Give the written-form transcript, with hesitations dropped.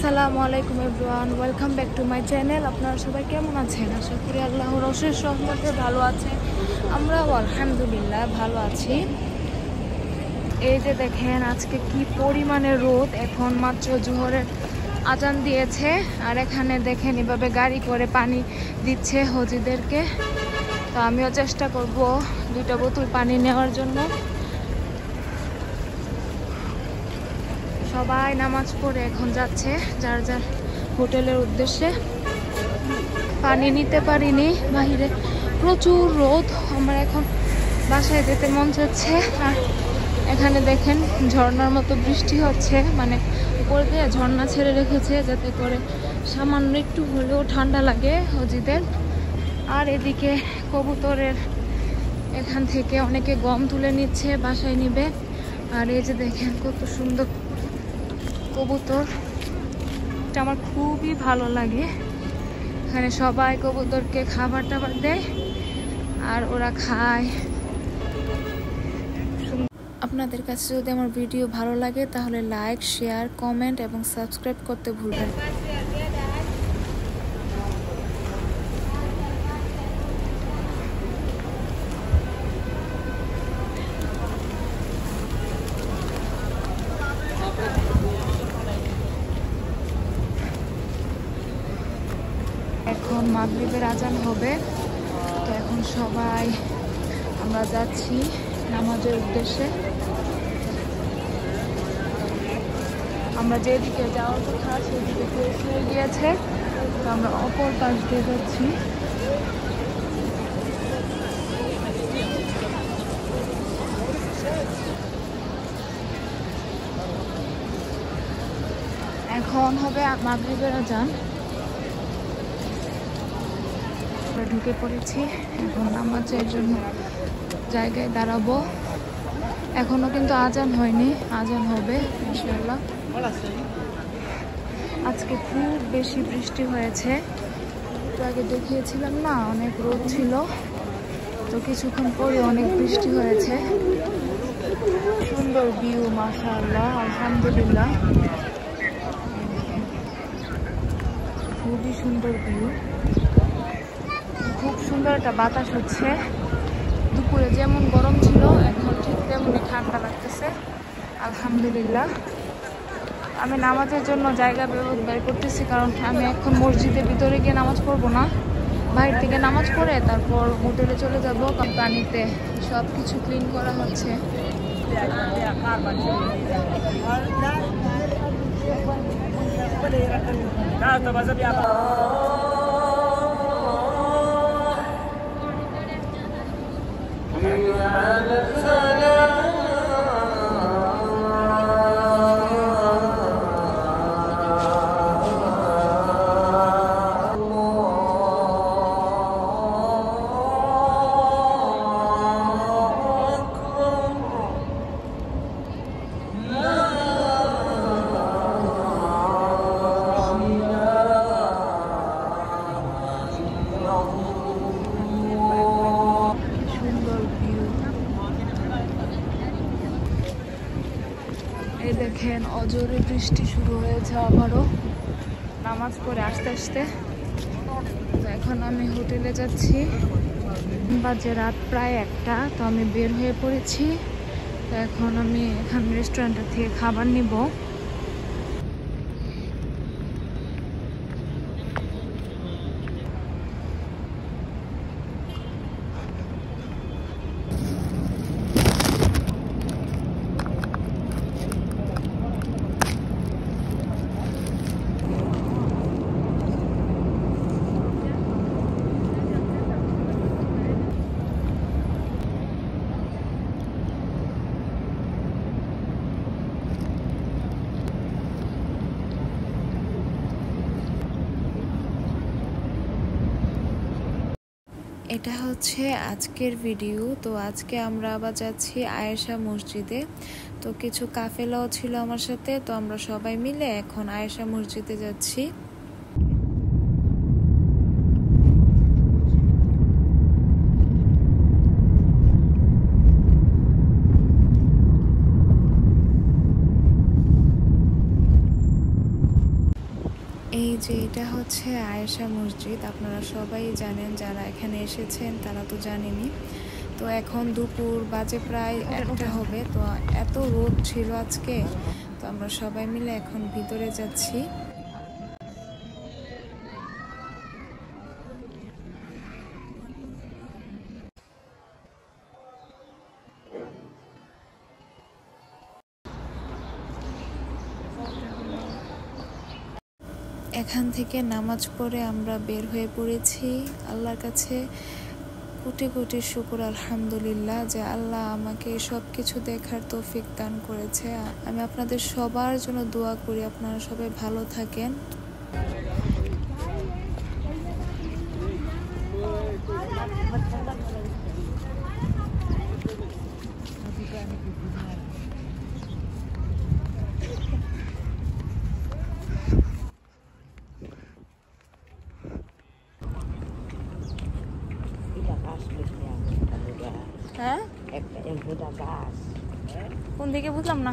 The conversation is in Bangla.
আসসালামু আলাইকুম everyone, welcome back to my channel. আপনারা সবাই কেমন আছেন? আশা করি আল্লাহর অশেষ রহমতে ভালো আছেন। আমরাও আলহামদুলিল্লাহ ভালো আছি। এই যে দেখেন আজকে কি পরিমাণে রোদ। এখন মাত্র জোহরের আজান দিয়েছে আর এখানে দেখেন এভাবে গাড়ি করে পানি দিচ্ছে হজিদেরকে। তো আমিও চেষ্টা করব 2টা বোতল পানি নেওয়ার জন্য। সবাই নামাজ পড়ে এখন যাচ্ছে যার যার হোটেলের উদ্দেশ্যে। পানি নিতে পারিনি, বাহিরে প্রচুর রোদ। আমার এখন বাসায় যেতে মন চাচ্ছে। আর এখানে দেখেন ঝর্ণার মতো বৃষ্টি হচ্ছে, মানে উপর দিয়ে ঝর্ণা ছেড়ে রেখেছে যাতে করে সামান্য একটু হলেও ঠান্ডা লাগে হজিদের। আর এদিকে কবুতরের এখান থেকে অনেকে গম তুলে নিচ্ছে, বাসায় নিবে। আর এই যে দেখেন কত সুন্দর কবুতর, এটা আমার খুবই ভালো লাগে। এখানে সবাই কবুতরকে খাবার টাবার দেয় আর ওরা খায়। আপনাদের কাছে যদি আমার ভিডিও ভালো লাগে তাহলে লাইক, শেয়ার, কমেন্ট এবং সাবস্ক্রাইব করতে ভুলবেন। এখন মাগরিবের আজান হবে, তো এখন সবাই আমরা যাচ্ছি নামাজের উদ্দেশ্যে। আমরা যেদিকে যাওয়ার কথা সেদিকে শেষ হয়ে গিয়েছে, তো আমরা অপর পাশ দিয়ে যাচ্ছি। এখন হবে মাগরিবের আজান। ঢুকে পড়েছি, এখন নামাজের জন্য জায়গায় দাঁড়াবো। এখনো কিন্তু আজান হয়নি, আজান হবে ইনশাআল্লাহ। আজকে খুব বেশি বৃষ্টি হয়েছে, একটু আগে দেখিয়েছিলাম না, অনেক রোদ ছিল, তো কিছুক্ষণ পরে অনেক বৃষ্টি হয়েছে। সুন্দর ভিউ, মাশাআল্লাহ, আলহামদুলিল্লাহ, খুবই সুন্দর ভিউ। খুব সুন্দর একটা বাতাস হচ্ছে। দুপুরে যেমন গরম ছিল এখন ঠিক তেমনি ঠান্ডা লাগতেছে, আলহামদুলিল্লাহ। আমি নামাজের জন্য জায়গা বের করতেছি, কারণ আমি এখন মসজিদের ভিতরে গিয়ে নামাজ পড়বো না, বাইরে থেকে নামাজ পড়ে তারপর হোটেলে চলে যাবো। পানিতে সব কিছু ক্লিন করা হচ্ছে। এই দেখেন অজোরে বৃষ্টি শুরু হয়েছে আবারও, নামাজ পড়ে আসতে আসতে। তো এখন আমি হোটেলে যাচ্ছি, বাজে রাত প্রায় 1টা। তো আমি বের হয়ে পড়েছি। তো এখন আমি এখান রেস্টুরেন্টের থেকে খাবার নিব। এটা হচ্ছে আজকের ভিডিও। তো আজকে আমরা আবার যাচ্ছি আয়েশা মসজিদে। তো কিছু কাফেলাও ছিল আমার সাথে, তো আমরা সবাই মিলে এখন আয়েশা মসজিদে যাচ্ছি। এই যে এটা হচ্ছে আয়েশা মসজিদ, আপনারা সবাই জানেন, যারা এখানে এসেছেন তারা তো জানেনই। তো এখন দুপুর বাজে প্রায় 1টা হবে। তো এত রোদ ছিল আজকে, তো আমরা সবাই মিলে এখন ভিতরে যাচ্ছি। এখান থেকে নামাজ পড়ে আমরা বের হয়ে পড়েছি। আল্লাহর কাছে কোটি কোটি শুকর, আলহামদুলিল্লাহ, যে আল্লাহ আমাকে সব কিছু দেখার তৌফিক দান করেছে। আমি আপনাদের সবার জন্য দোয়া করি, আপনারা সবাই ভালো থাকেন। হ্যাঁ, কোন দিকে বুঝলাম না।